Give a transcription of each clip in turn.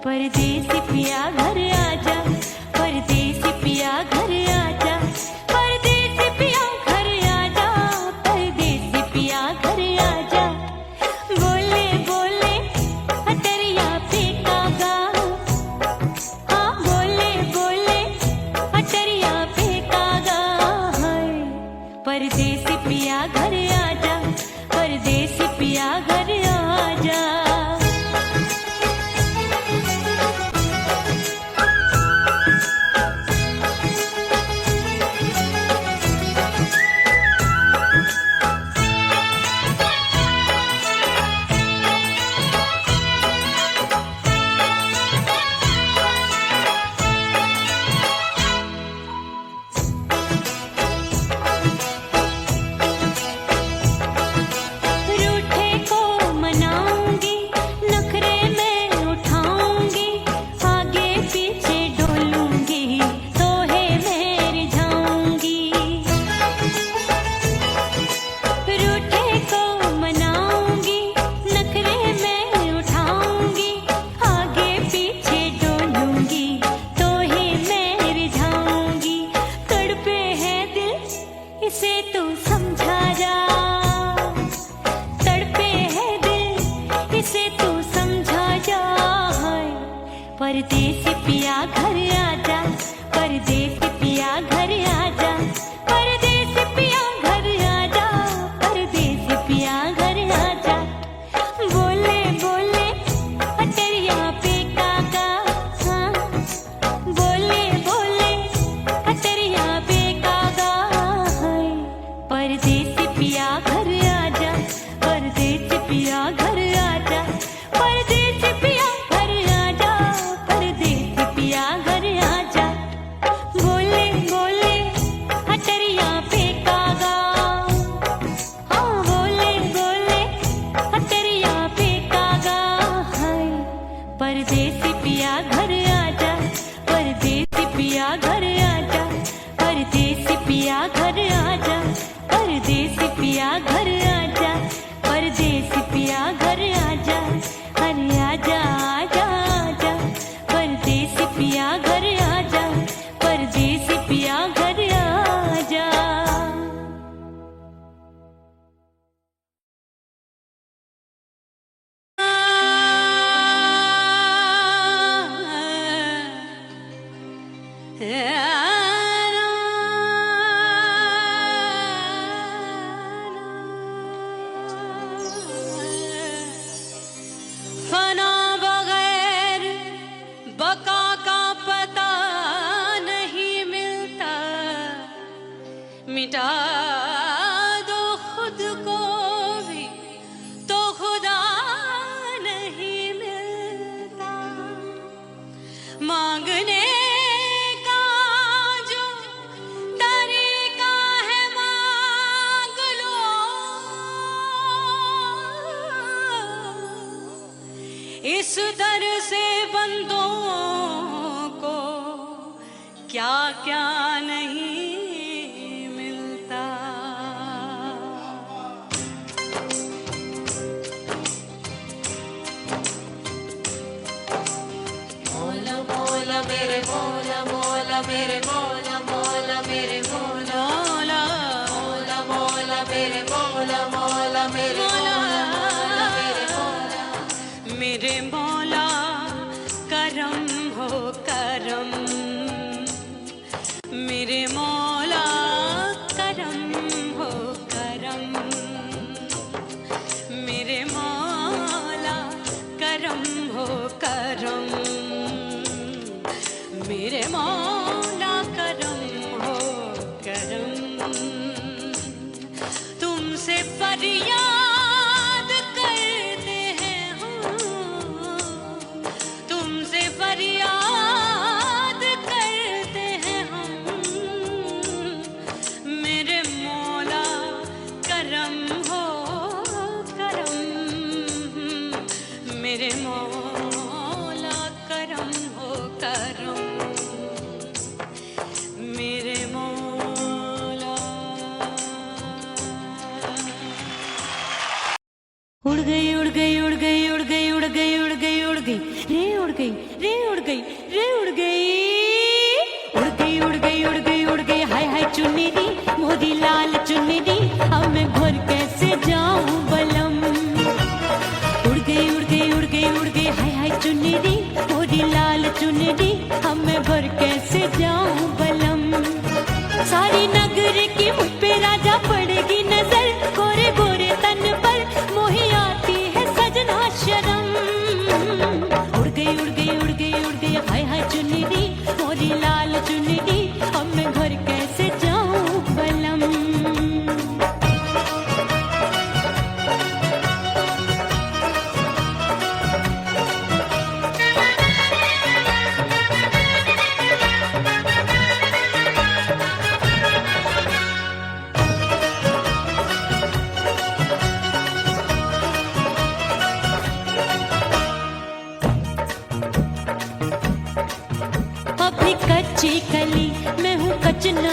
परदेसी पिया घर आजा, परदेसी पिया घर आजा, परदेसी पिया घर आजा, परदेसी पिया घर आजा। बोले बोले अटरिया पे काका, हाँ बोले बोले अटरिया पे काका, परदेसी पिया घर आजा, परदेसी पिया घर आजा, परदेसी पिया घर आजा, परदेसी पिया घर आजा। बोले बोले अटरिया पे कागा, हाँ बोले बोले अटरिया पे कागा, हाय परदेसी पिया घर आजा, परदेसी पिया घर आजा, परदेसी पिया घर आजा, परदेसी पिया घर आजा, परदेसी पिया घर आजा, अरे आजा आजा आजा, परदेसी पिया घर आजा, परदेसी पिया घर आजा। फना बगैर बका का पता नहीं मिलता, मिटा दो खुद को भी तो खुदा नहीं मिलता। मांगने का जो तरीका है मांग लो, इस दर से बंदों को क्या क्या नहीं मिलता। मौला मौला मेरे मौला मौला मेरे मौला मौला मेरे मौला मौला मौला मेरे मौला मौला मेरे मौला मेरे मौला मेरे मौला करम हो करम, मेरे मौला करम हो करम, मेरे मौला करम हो करम, मेरे मौला करम हो करम। तुमसे फरियाद करते हैं हम, तुमसे फरियाद करते हैं हम,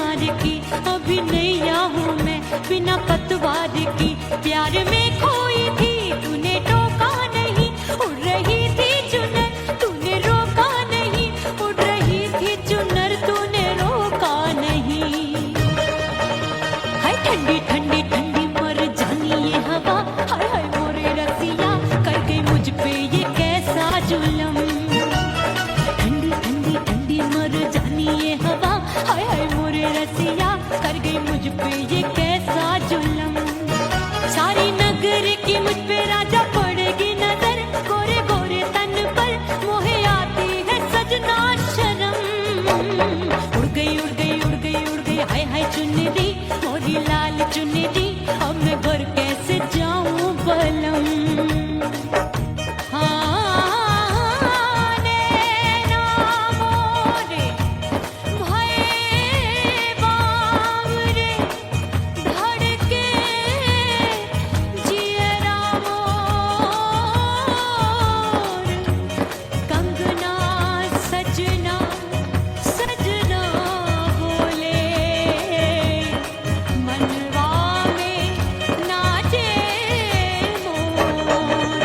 किनार की, अभी नैया हूँ मैं बिना पतवार की। प्यार में खोई थी तूने टोका नहीं, उड़ रही थी चुनर तूने रोका नहीं, उड़ रही थी चुनर तूने रोका नहीं। हाय ठंडी ठंडी ठंडी मर जानी ये हवा, हाय हाय मोरे रसिया कर गई मुझ पे ये कैसा जुल्म। ठंडी ठंडी ठंडी मर जानी ये हवा, हाय हाय मोरे रसिया कर गई मुझ पे ये कैसा जुल्म। सारी नगर की मुझ पे राजा पड़ेगी नजर, गोरे गोरे तन पर मोहे आती है सजना शर्म। उड़ गई उड़ गई उड़ गई उड़ गई हाय हाय चुनरी मोरी लाल चुनरी, अब मैं घर कैसे जाऊं बलम। हाँ नैना मोरे भये बावरे, धड़के जियरा मोर, कंगना सजना सजना बोले, मनवा में नाचे मोर।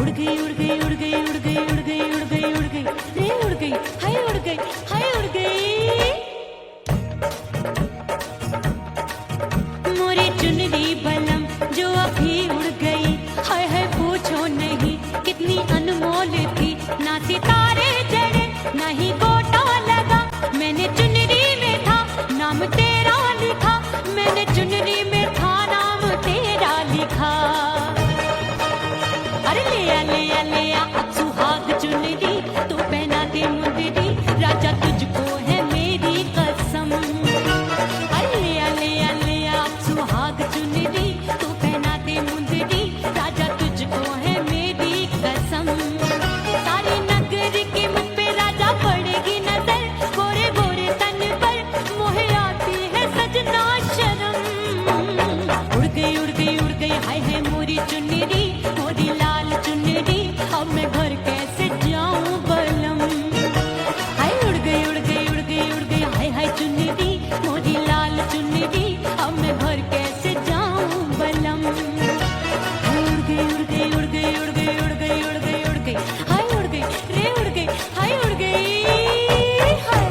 उड़ गई उड़ गई उड़ गई उड़ गई उड़ गई उड़ गई उड़ गई रे उड़ गई हाय उड़ गई हाय उड़ गई। मोरी चुनरी बलम जो अभी उड़ गई, हाय हाय पूछो नहीं कितनी अनमोल थी। ना सितारे जड़े ना ही गोटा लगा, मैंने चुनरी में था नाम तेरा लिखा, मैंने चुनरी में था नाम तेरा लिखा। अरे ले आ ले आ ले आ अब सुहाग चुनरी, तू पहना दे मुंदरी राजा तुझको है मेरी कसम। अरे ले आ ले आ ले आ अब सुहाग चुनरी, तू पहना दे मुंदरी राजा तुझको है मेरी कसम। सारी नगर की मुझ पे राजा पड़ेगी नजर, गोरे गोरे तन पर मोहे आती है सजना शर्म। उड़ गई उड़ गई उड़ गई हाय हाय मोरी चुनरी मोरी लाल चुनरी, अब मैं घर कैसे जाऊं बलम। हाय उड़ गई उड़ गई उड़ गई उड़ गई हाय हाय चुनरी मोरी लाल चुनरी, अब मैं घर कैसे जाऊं बलम। हाय उड़ गई उड़ गई उड़ गई उड़ गई उड़ गई उड़ गई उड़ गई हाय उड़ गई रे उड़ गई हाय उड़ गई हाय।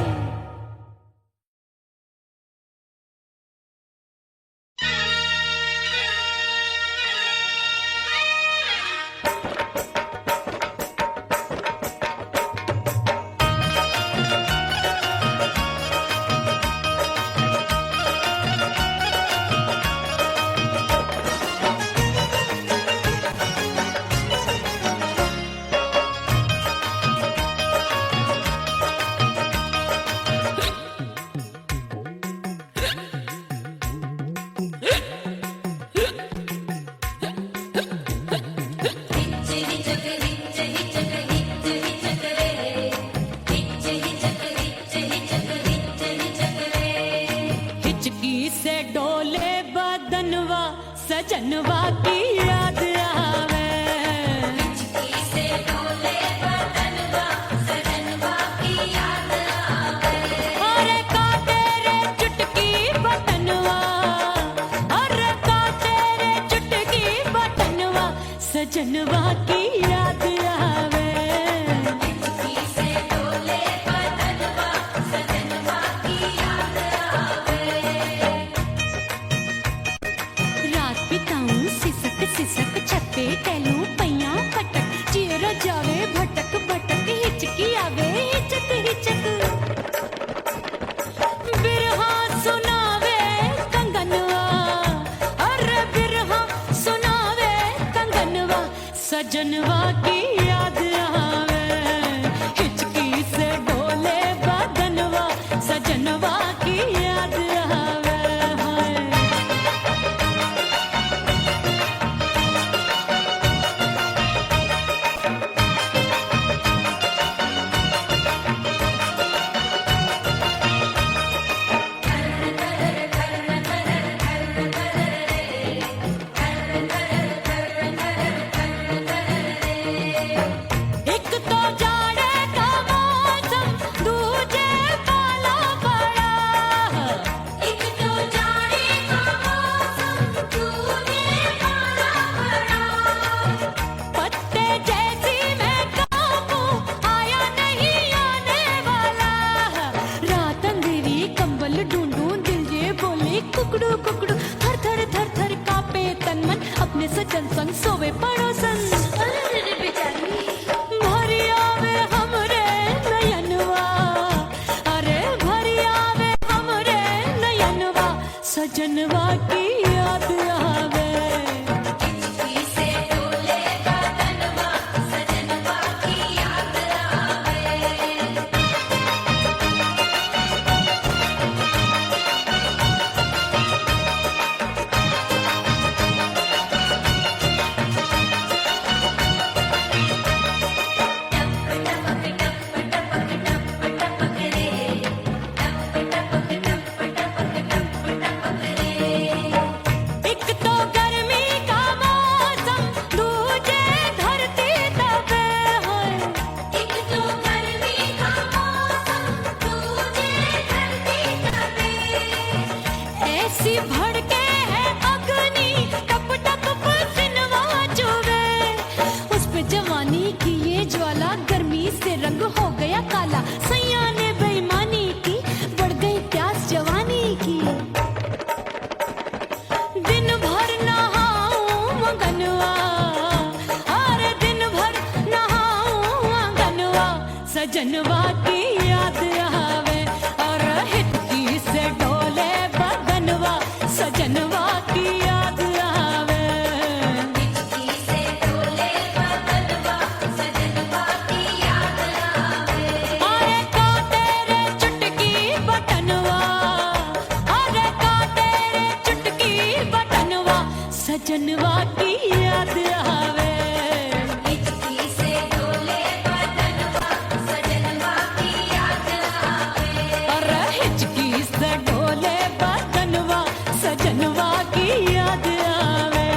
हिचकी से डोले बदनवा सजनवा की याद आवे, हिचकी से डोले बदनवा सजनवा की याद आवे। अरे का तेरे चुटकी बटनवा, अरे का तेरे चुटकी बटनवा सजनवा की याद आवे। हिचकी से डोले बदनवा सजनवा की याद आवे। रात बिताऊं सिसक सिसक छत पे टहलूं पैया पटक, चेहरा जावे भटक भटक हिचकी आवे हिचक हिचक। बिरहा सुनावे कंगनवा, अरे बिरहा सुनावे कंगनवा सजनवा की याद आवे। हिचकी से डोले बदनवा सजनवा की याद आवे। हाय एक तो जाड़े का मौसम दूजे पाला पड़ा, कुकड़ू कुकड़ू थर थर थर थर कांपे तन मन, अपने सजन संग सोवे पड़ोसन। भरी आवे हमरे नयनवा, अरे भरी आवे हमरे नयनवा, सजनवा की याद आवे। हिचकी से डोले बदनवा, सजनवा की याद आवे। एक तो गर्मी का मौसम, दूजे धरती तपे है। एक तो गर्मी का मौसम, दूजे धरती तपे। ऐसी भड़के है अग्नि, टप टप पसीनवा चुभे। उस पे जवानी की ये ज्वाला, गर्मी से रंग हो गया काला। सैया ने बेईमानी की, बढ़ गई प्यास जवानी की। दिन भर नहाऊं मगनवा, अरे दिन भर नहाऊं आंगनवा, सजनवा की याद आवे। और हिचकी से डोले बदनवा, सजनवा की याद आवे। हिचकी से डोले बदनवा, सजनवा की याद आवे। अरे का तेरे चुटकी बटनवा, अरे का तेरे चुटकी बटनवा, सजनवा की याद आवे। हिचकी से डोले बदनवा, सजनवा की याद आवे। अरे हिचकी से डोले बदनवा, सजनवा की याद आवे।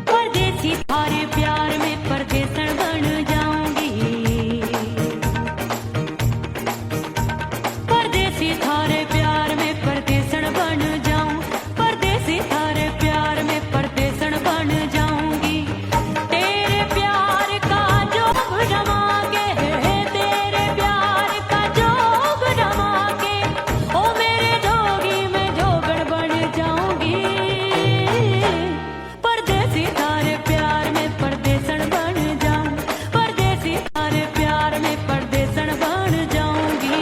परदेसी थारे प्यार में परदेसन बन जाऊंगी। परदेसी थारे प्यार में परदेसन बन जाऊं, परदेसी थारे प्यार में परदेसन बन जाऊंगी। तेरे प्यार का जोग जमा के, तेरे प्यार का जोग जमा के, ओ मेरे जोगी में जोगण बन जाऊंगी। परदेसी थारे प्यार में परदेसन बन जाऊं, परदेसी थारे प्यार में परदेसन बन जाऊंगी।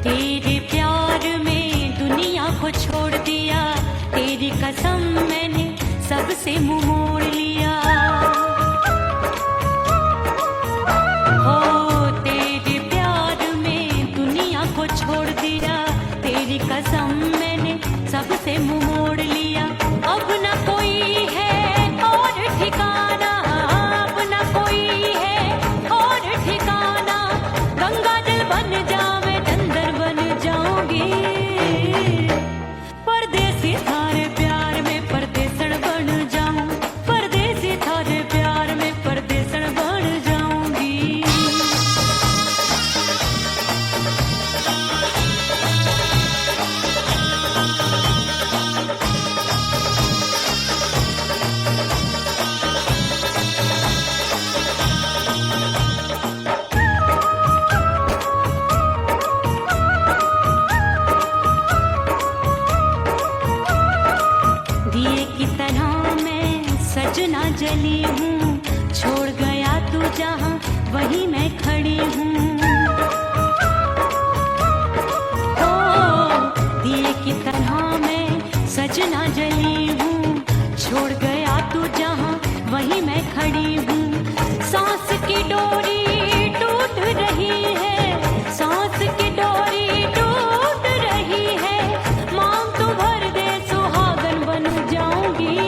तेरे प्यार में दुनिया को छोड़ दिया, तेरी कसम मैंने सबसे मुंह मोड़ लिया। हो तेरे प्यार में दुनिया को छोड़ दिया, तेरी कसम मैंने सबसे मुंह मोड़ लिया। अब न कोई है और ठिकाना, अब न कोई है और ठिकाना। गंगा जल बन जावे, चंदन बन जाऊंगी। परदेसी थारे प्यार में परदेसन बन जाऊं, परदेसी थारे प्यार में परदेसन बन जाऊंगी। सजना जली हूँ, छोड़ गया तू जहाँ वहीं मैं खड़ी हूँ। ओ दिए की तरह मैं सजना जली हूँ, छोड़ गया तू जहाँ वहीं मैं खड़ी हूँ। सांस की डोरी टूट रही है, सांस की डोरी टूट रही है, मांग तू भर दे सुहागन बन जाऊंगी।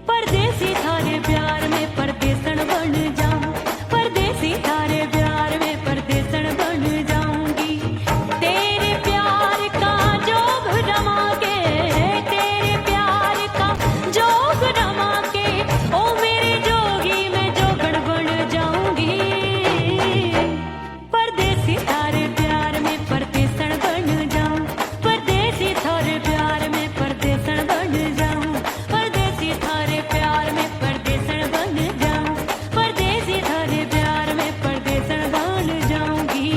परदेसी थारे प्यार में परदेसन बन जाऊं, परदेसी थारे प्यार में परदेसन बन जाऊंगी। तेरे प्यार का जोग रमा के, तेरे प्यार का जोग रमा के, ओ मेरे जोगी मैं जोगण बन जाऊंगी। परदेसी थारे प्यार में परदेसन बन जाऊं, परदेसी थारे प्यार में परदेसन बन जाऊं, परदेसी थारे प्यार में परदेसन बन जाऊं, परदेसी थारे प्यार में परदेसन बन जाऊंगी।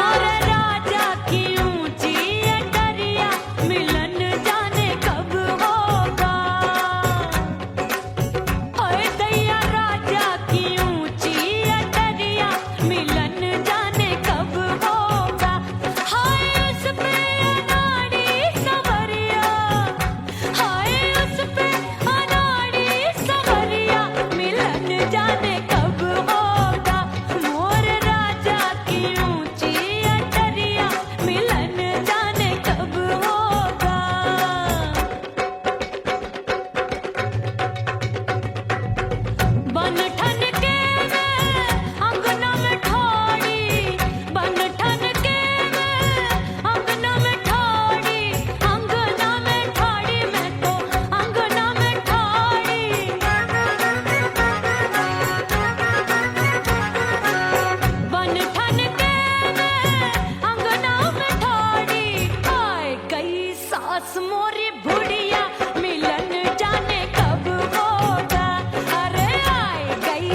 और राजा की ऊंची अटरिया मिलन जाने कब होगा। हाय दैया राजा की ऊंची अटरिया मिलन जाने कब होगा। हाय उस पे अनाड़ी सवरिया, हाय उस पे अनाड़ी सवरिया मिलन जाने कब होगा। मोर राजा की ऊंची अटरिया मिलन जाने कब होगा। बन ठन के मैं अंगना में ठाड़ी, बन ठन के मैं अंगना में ठाड़ी, अंगना में ठाड़ी मैं तो अंगना में ठाड़ी। बन ठन के मैं अंगना में ठाड़ी, आए गई सास मोरी बुढ़िया मिलन जाने कब होगा। अरे आए गई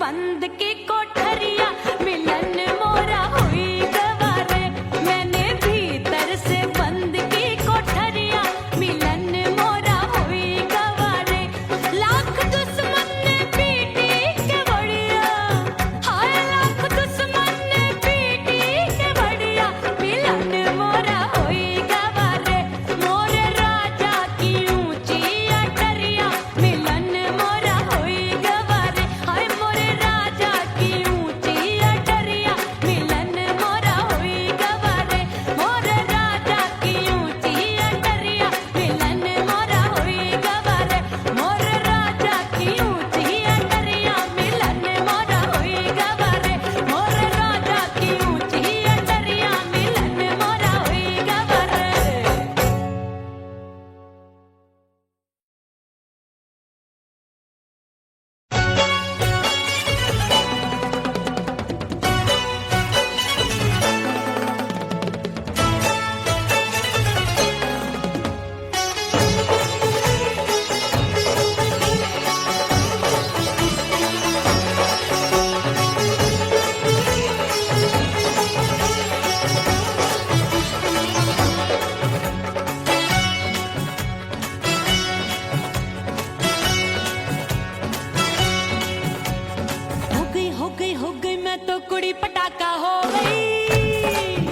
बंद की कोठरिया मिलन मोरा हुई गवारे मैंने भीतर से बंद की कोठरिया मिलन मोरा हुई गवारे लाख दुश्मन ने पीटी के बढ़िया हाय लाख दुश्मन ने पीटी के बढ़िया मिलन मोरा हुई गवारे मोरे राजा की ऊंची अटरिया मिलन मोरा हुई गवारे हाय मोरे राजा की ऊंची अटरिया मिलन मोरा हुई गवारे मोरे राजा की ऊंची अटरिया मिलन मोरा हुई गवारे मोरे राजा की ऊंची अटरिया मिलन मोरा हुई गवारे मोरे राजा की ऊंची अटरिया मिलन मोरा हुई गवारे हो गई मैं तो कुड़ी पटाखा हो गई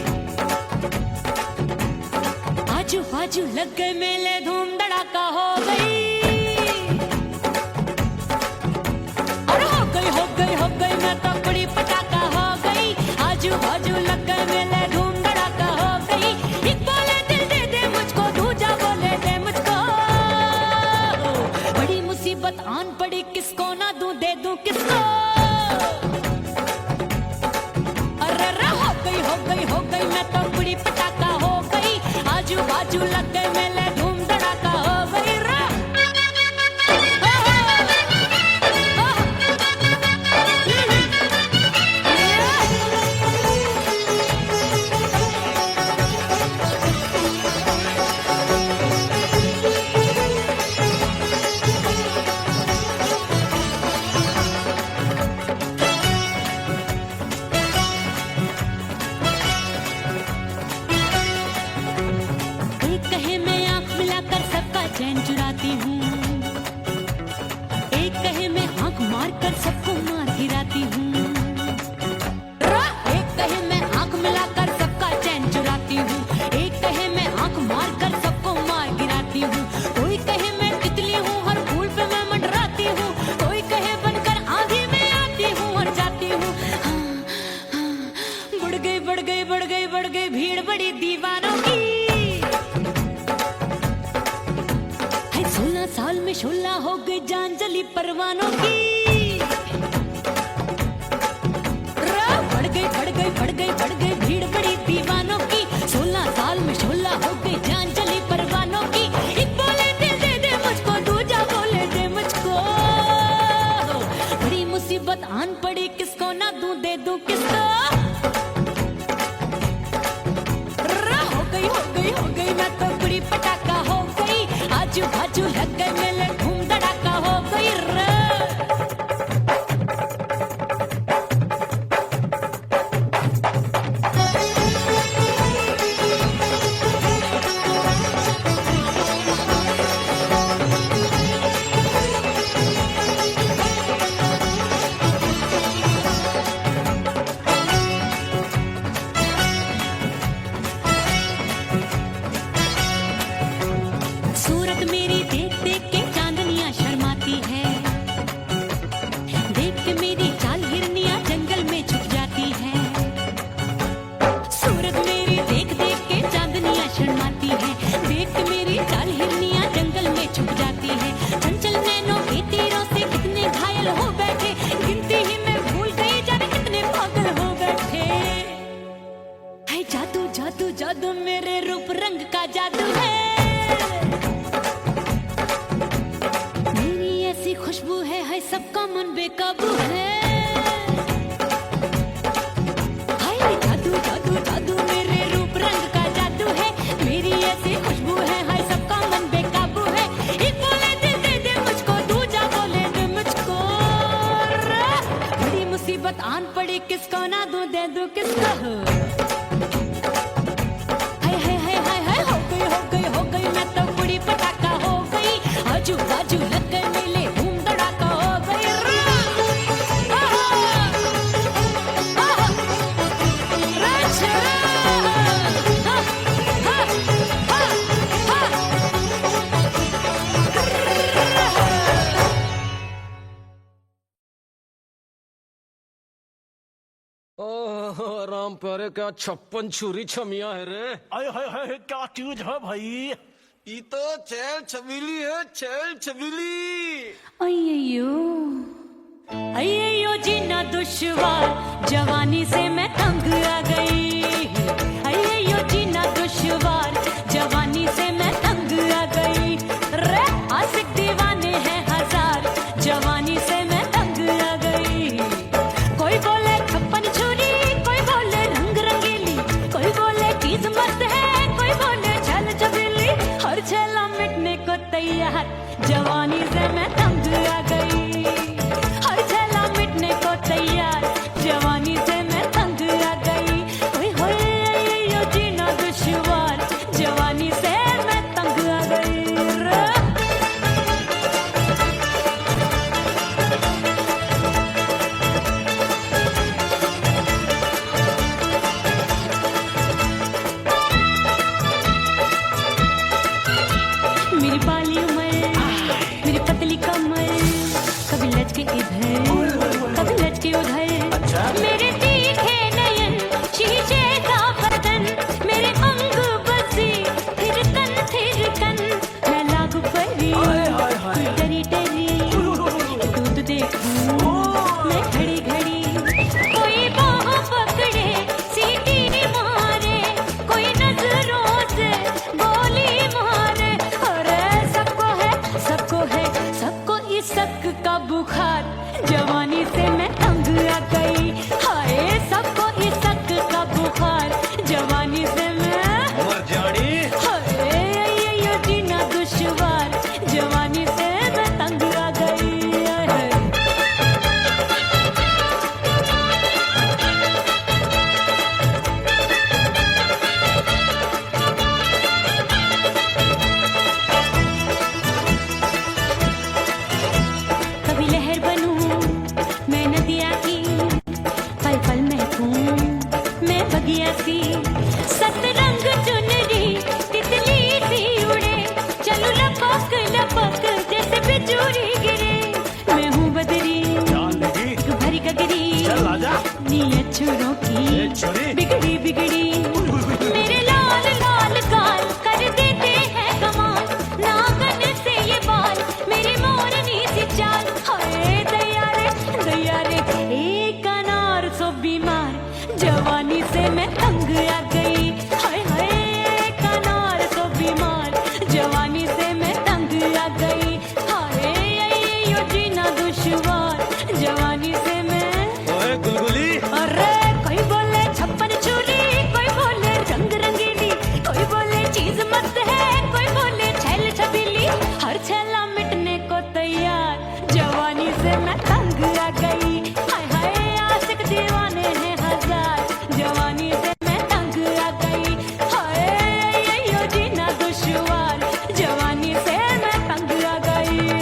आजू बाजू लग गए मेले धूम धड़ाका हो गई और हो गई मैं तो कुड़ी पटाखा हो गई आजू बाजू लग गए मेले धूम धड़ाका हो गई एक बोले दिल दे दे मुझको दूजा बोले दे मुझको बड़ी मुसीबत आन पड़ी किसको ना दूं दे दूं किसको हो गई मैं तो कुड़ी पटाखा हो गई आजू बाजू लग गए मेले धूम धड़ाका हो गई रा एक कहे मैं आंख मिलाकर सबका चैन चुराती हूँ एक कहे मैं आंख मारकर सबको मार गिराती हूँ एक कहे मैं आंख मिलाकर सबका चैन चुराती हूँ एक कहे मैं आंख मारकर सबको मार गिराती हूँ कोई कहे मैं तितली हूँ हर फूल पे मैं मंडराती हूँ कोई कहे बनकर आंधी में आती हूँ और जाती हूँ बढ़ गई भीड़ बड़ी दीवानों की 16 साल में शोला हो गई जान जली परवानों की बढ़ गई भीड़ बड़ी दीवानों की 16 साल में शोला हो गई जान जली परवानों की एक बोले दिल दे दे मुझको दूजा बोले दे मुझको बड़ी मुसीबत आन पड़ी किसको ना दूं दे दूं किसको हो गई मैं तो कुड़ी पटाखा हो गई आजू बाजू लग गए मेले धूम धड़ाका हो गई रे ओह राम प्यारे, क्या 56 छुरी छमिया है रे। आय हाय हाय, क्या चीज है भाई? ये तो चैल छबीली है, चैल छबीली। अय्यो अय्यो जीना दुश्वार, जवानी से मैं तंग आ गई। अय्यो जीना दुश्वार, जवानी से मैं तंग आ गई। रे आशिक दीवाने हैं हजार, जवानी से मैं तंग आ गई। कोई बोले 56 छुरी, कोई बोले रंग रंगीली, कोई बोले चीज मस्त है, कोई बोले छल छबीली। हर छेला मिटने को तैयार, जवानी से मैं तंग आ गई। हर छेला मिटने को तैयार, जवानी से मैं तंग आ गई। ओए होए यो जीना दुश्वार, जवानी से मैं तंग आ गई। मेरी बाली उम्र, मेरी पतली कमर, कभी लचके इधर, कभी लचके उधर। मेरे तीखे नयन, शीशे का बदन, मेरे अंग बसी थिरकन। मैं लागू परी, डरी डरी, दूध देखूं मैं घड़ी घड़ी। कोई बाह पकड़े, सीटी मारे, कोई नजरों से गोली मारे। अरे सबको इस शक का बुखार, जवानी से मैं तंग आ गई। हाय सबको इस शक का बुखार, जवानी से मैं मर जानी। हाय ये जीना दुश्वार, जवानी से मैं तंग आ गई। कभी लहर बनूं मैं नदिया की, पल पल महकूं मैं बगिया सी। सतरंग चुनरी तितली सी उड़े, चलूं लपक लपक जैसे बिजुरी गिरे। मैं हूँ बदरी जान लगी, भरी गगरी, चल आजा। नीयत छुरों की छुरी। बिगड़ी बिगड़ी। मेरे लाल लाल गाल कर देते हैं कमाल, नागन से ये बाल मेरी मोरनी सी चाल। हाय दैया रे एक अनार सो बीमार, जवानी से मैं तंग आ गई। हाय हाय एक अनार सो बीमार, जवानी से मैं तंग आ गई। हाय यो जीना दुश्वार, जवानी से मैं। ओए गुलगुली, अरे कोई बोले 56 छुरी, कोई बोले रंग रंगीली, कोई बोले चीज मस्त है, कोई बोले छैल छबीली। हर छेला मिटने को तैयार, जवानी से मैं तंग आ गई। हाय हाय आशिक दीवाने हैं हजार, जवानी से मैं तंग आ गई। हाय यो जीना दुश्वार, जवानी से मैं तंग आ गई रे।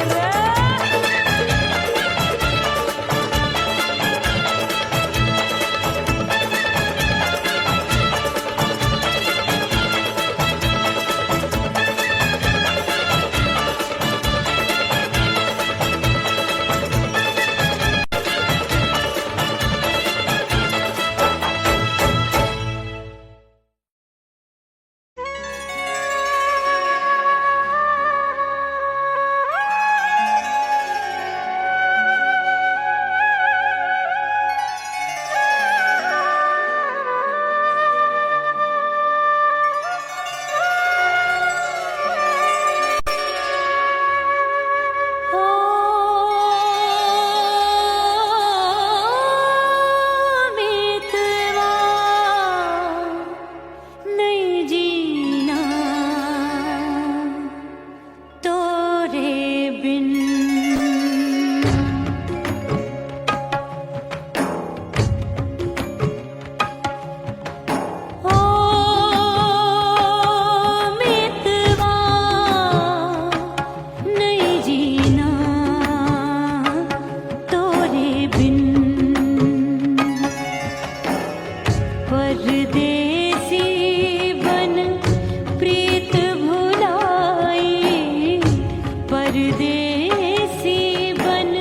परदेसी बन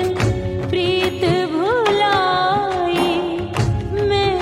प्रीत भुलाई, मैं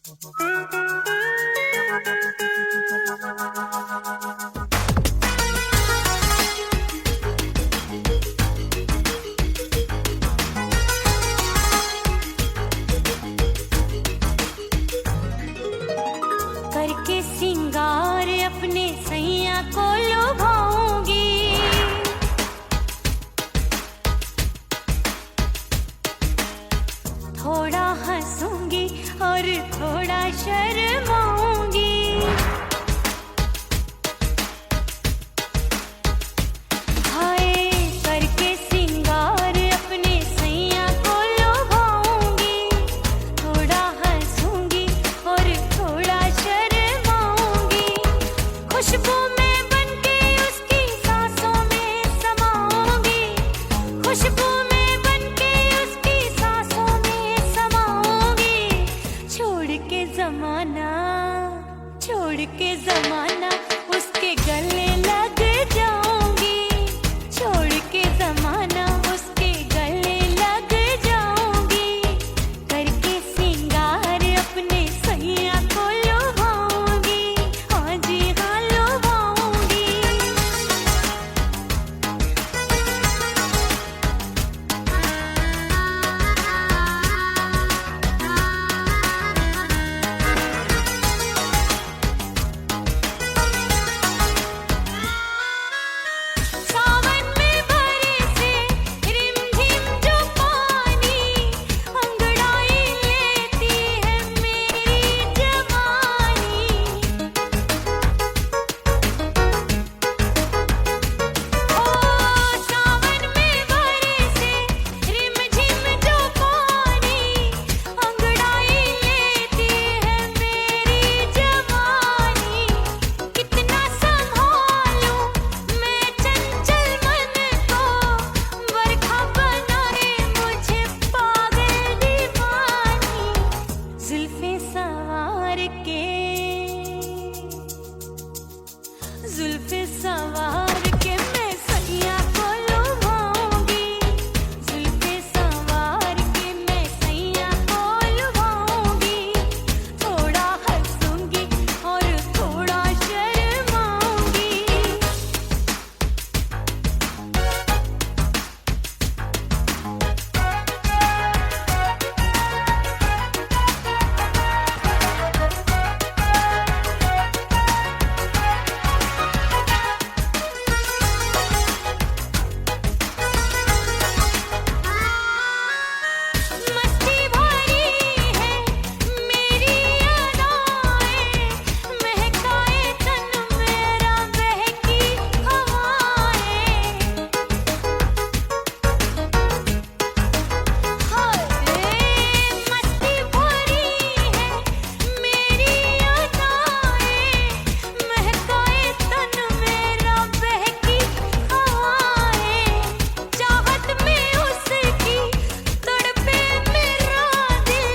करके सिंगार अपने सैया को लुभाऊंगी, थोड़ा हंसूंगी और थोड़ा शर्माऊंगी। हाय करके सिंगार अपने सैया को लुभाऊंगी, थोड़ा हंसूंगी और थोड़ा शर्माऊंगी। खुशबू में बनके उसकी सांसों में समाऊंगी, खुशबू में बनके उसकी सांसों में समाऊंगी। छोड़ के जमाना उसके गले लग जाऊंगी, छोड़ के जमाना उसके गले लग जाऊंगी। करके सिंगार अपने सैया को लुभाऊंगी, हाँ जी हाँ लुभाऊंगी। सावन में बरसे रिमझिम जो पानी, अंगड़ाई लेती है मेरी जवानी। ओ सावन में बरसे रिमझिम जो पानी, अंगड़ाई लेती है मेरी जवानी। कितना संभालूं मैं चंचल मन को, बरखा बनाए मुझे पागल दीवानी। जुल्फे सवार के मैं सैया को लुभाऊंगी, जुल्फे सवार के मैं सैया को लुभाऊंगी। थोड़ा हंसूंगी और थोड़ा शर्माऊंगी। मस्ती भरी है मेरी अदाएं, महकाए तन मेरा बहकी हवाएं। हाय मस्ती भरी है मेरी अदाएं, महकाए तन मेरा बहकी हवाएं। चाहत में उसकी तड़पे मेरा दिल,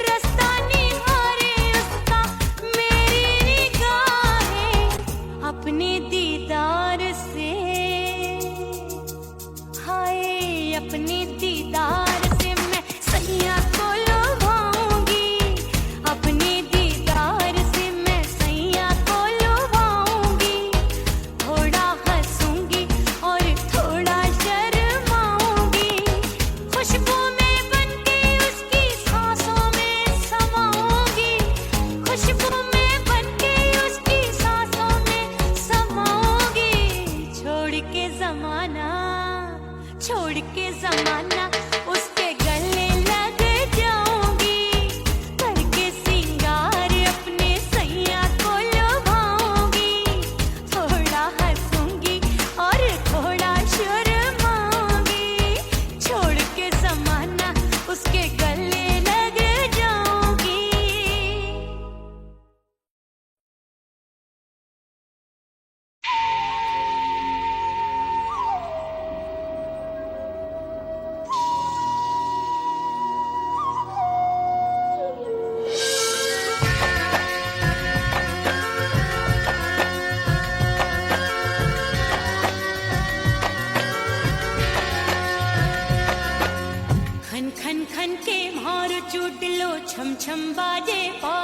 रास्ता निहारे उसका मेरी निगाहें। अपने दीदार से हाय अपने दीदार से मैं सैया को लुभाऊंगी, अपने दीदार से मैं सैया को लुभाऊंगी। थोड़ा हंसूंगी और थोड़ा शर्माऊंगी। खुशबू में बनके उसकी सांसों में समाऊंगी, खुशबू में बनके उसकी सांसों में समाऊंगी। छोड़ के जमाना उसके गले लग जाऊंगी। करके सिंगार अपने सैया को लुभाऊंगी, थोड़ा हंसूंगी और थोड़ा शर्माऊंगी। छोड़ के जमाना उसके गले लग जाऊंगी। खन खन खन के मार चूट लो, छम छम बाजे पा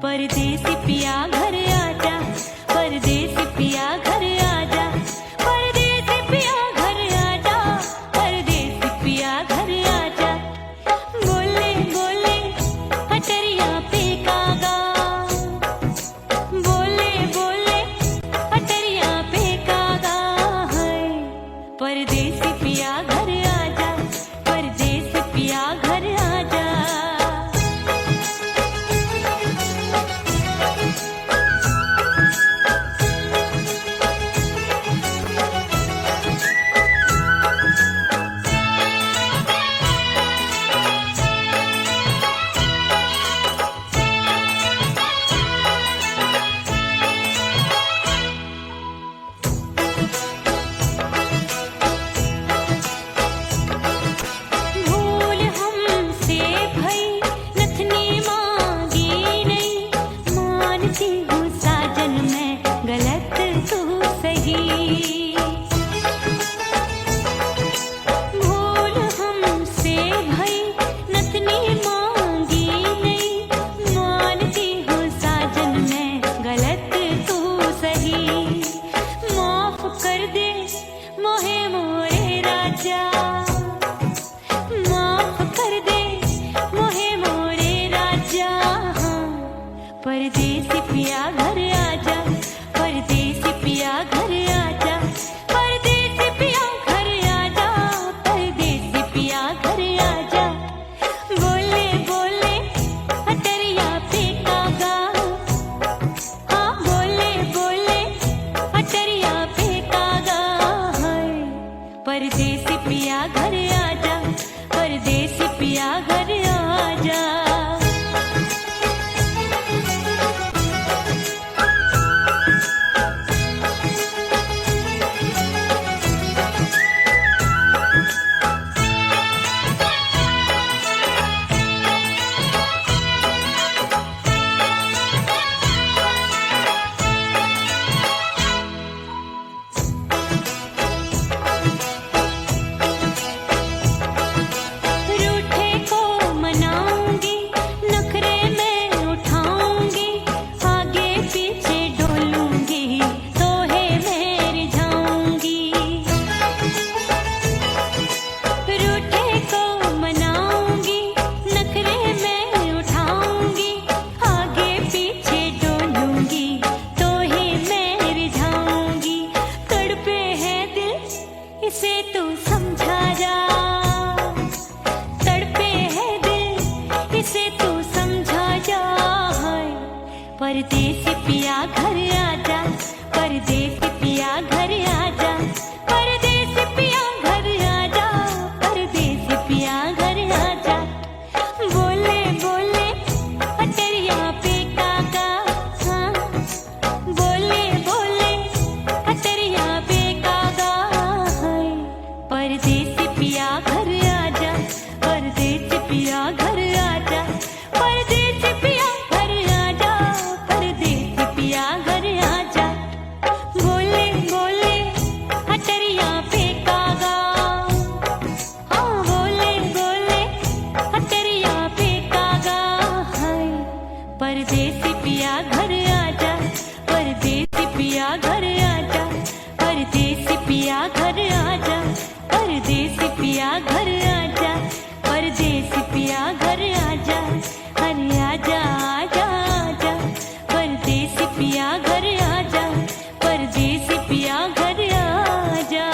परदेसी पिया घर आजा, परदेसी पिया घर आजा, परदेसी पिया घर आजा, परदेसी पिया घर आजा। बोले बोले अटरिया पे कागा, बोले बोले अटरिया पे कागा है। परदेसी पिया घर आजा, परदेसी पिया घर आजा। भूल हमसे भई नथनी मांगी नहीं, मानती हूँ साजन मैं गलत तू सही। भूल हमसे भई नथनी मांगी नहीं, मानती हूँ साजन मैं गलत तू सही। माफ कर दे मोहे मोरे राजा, माफ कर दे मोहे मोरे राजा। परदेसी पिया घर आजा, परदेसी पिया घर आजा, परदेसी पिया घर आजा, परदेसी पिया घर आजा। बोले बोले अटरिया पे कागा, हाँ बोले बोले अटरिया पे कागा है। परदेसी पिया घर आजा, परदेसी पिया घर आजा। रूठे को मनाऊंगी, नखरे में उठाऊंगी, आगे पीछे डोलूंगी, तोहे में रिझाऊंगी। रूठे को मनाऊंगी, नखरे में उठाऊंगी, आगे पीछे डोलूंगी, तोहे में रिझाऊंगी। तड़पे है दिल इसे तू समझा जा, तड़पे है दिल इसे तू समझा जा। परदेसी पिया घर आजा, परदेसी पिया घर आजा, परदेसी पिया घर आजा, परदेसी पिया घर आजा। बोले बोले अटरिया पे कागा, हाँ बोले बोले अटरिया पे कागा है। परदेसी पिया घर आजा, परदेसी पिया घर आजा, परदेसी पिया घर आजा, परदेसी पिया घर आजा। बोले बोले अटरिया पे कागा, हाँ बोले बोले अटरिया पे कागा है। परदेसी पिया घर आजा, परदेसी पिया घर आजा, परदेसी पिया घर आजा, परदेसी पिया घर आजा, परदेसी पिया घर आजा। अरे आजा आजा आजा, परदेसी पिया घर आजा, परदेसी पिया घर आजा।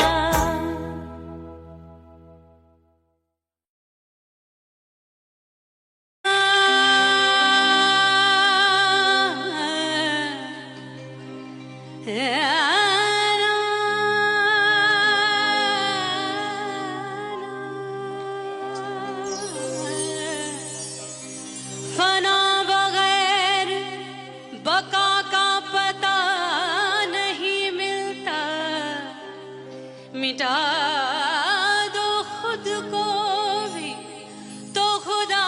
फना बगैर बका का पता नहीं मिलता, मिटा दो खुद को भी तो खुदा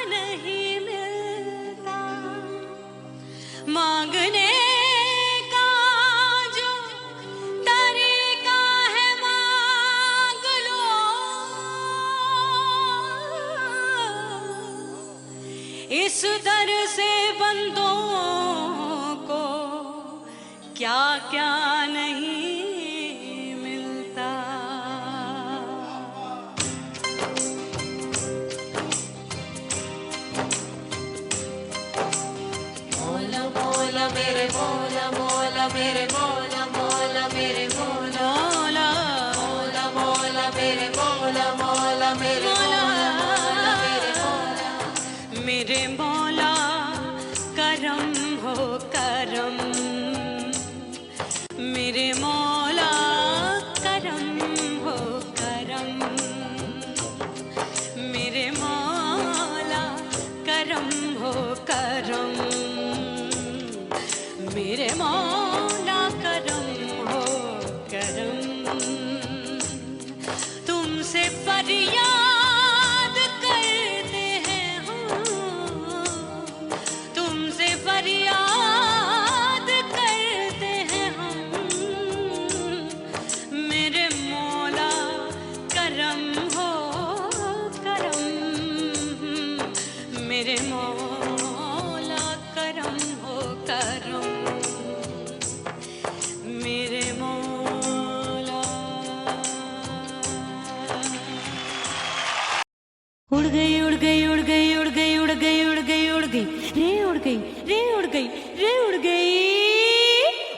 नहीं मिलता। मांगने का जो तरीका है मांग लो, इस दर से बंद मेरे मौला मौला मेरे मौला मेरे मौला मेरे मौला करम हो करम, मेरे मौला करम हो करम, मेरे मौला करम हो करम, मेरे मौला करम हो करम। तुमसे फरियाद करते हैं हम, तुमसे फरियाद करते हैं हम, मेरे मौला करम हो करम, मेरे मौला करम हो करम, मेरे मौला। उड़ गई उड़ गई उड़ गई उड़ गई उड़ गई उड़ गई उड़ गई रे उड़ गई रे उड़ गई रे उड़ गई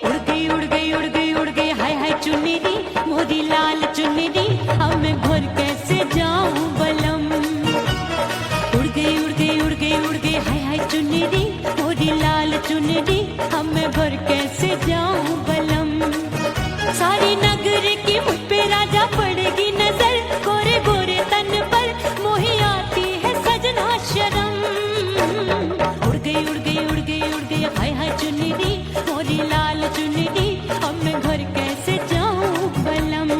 उड़ गई उड़ गई उड़ गई उड़ गई हाय हाय चुन्नी दी मोदी लाल चुन्नी दी अब मैं घर कैसे जाऊं बलम। उड़ गई उड़ गई उड़ गई उड़ गई हाय हाय चुन्नी दी मोदी लाल चुन्नी दी अब मैं घर कैसे जाऊं बलम। सारी नगर की मुझ पे राजा पड़ेगी नजर, गोरे गोरे तन पर मोही आती है सजना शर्म। उड़ गई उड़ गई उड़ गई उड़ गई हाय हाय चुन्नी दी मोरी लाल चुन्नी दी अब मैं घर कैसे जाऊं बलम।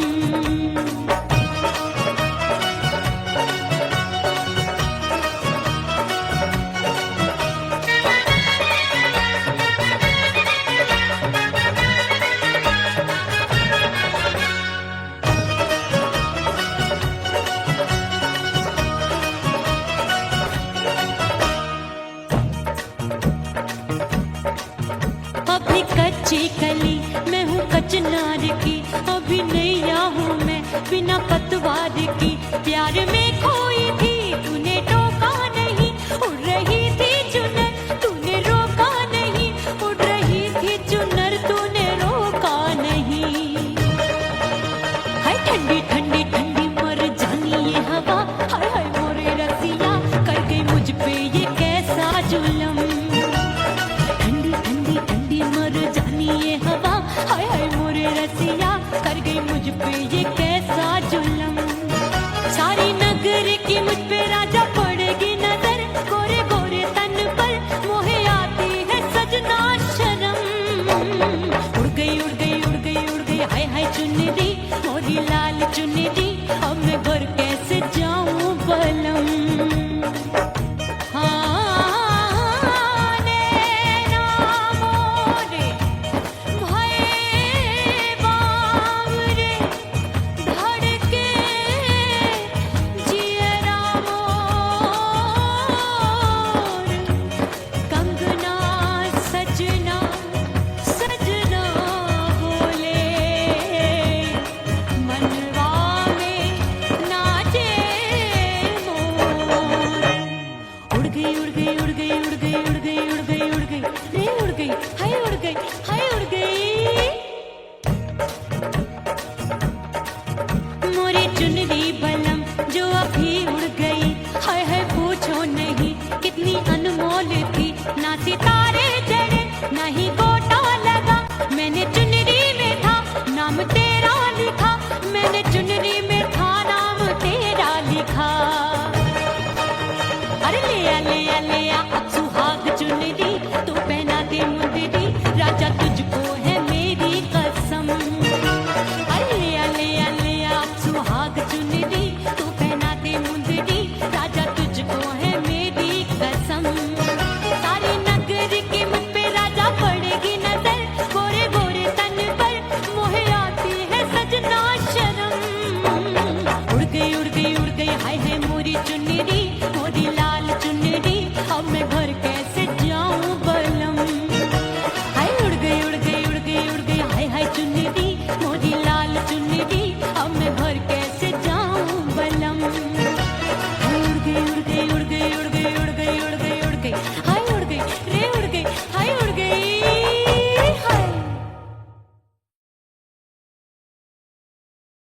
अभी कच्ची कली मैं हूँ कचनार की, अभी नैया हूँ मैं बिना पतवार की। प्यार में खोई थी तूने टोका नहीं, उड़ रही थी चुनर तूने रोका नहीं, उड़ रही थी चुनर तूने रोका नहीं। हाय ठंडी ठंडी ठंडी मर जानी ये हवा, हाय हाय मोरे रसिया कर गई मुझ पे ये कैसा जुलम। ठंडी ठंडी ठंडी मर जानी ये हवा, हाय हाय मोरे रसिया कर गई मुझ पे ये कैसा जुलम। सारी नगर की मुझ पे राजा पड़ेगी नजर, गोरे गोरे तन पर मोहे आती है सजना शर्म। उड़ गई उड़ गई उड़ गई उड़ गई हाय हाय चुन्नी दी मोरी लाल चुन्नी दी अब मैं घर कैसे जाऊं बलम। हाँ नैना मोरे भय बावरे, धड़के जियरा मोर, कंगना सजना सजना बोले, मनवा में नाचे मोर। उड़ गई उड़ गई उड़ गई उड़ गई उड़ गई उड़ गई उड़ गई रे उड़ गई हाय उड़ गई हाय उड़ गई। मोरी चुनरी बलम जो अभी उड़ गई, हाय हाय पूछो नहीं कितनी अनमोल थी। ना सितारे जड़े ना ही गोटा लगा, मैंने चुनरी में था नाम तेरा लिखा, मैंने चुनरी में था नाम तेरा लिखा। अरे ले आ अब सुहाग चुनरी तू पहना दे मुंदरी, राजा तुझको है मेरी कसम। अरे ले आ अब सुहाग चुनरी तू पहना दे मुंदरी, राजा तुझको है मेरी कसम। सारी नगर की मुझ पे राजा पड़ेगी नजर, गोरे गोरे तन पर मोहे आती है सजना शर्म। उड़ गई उड़ गई उड़ गई हाय हाय मोरी चुनरी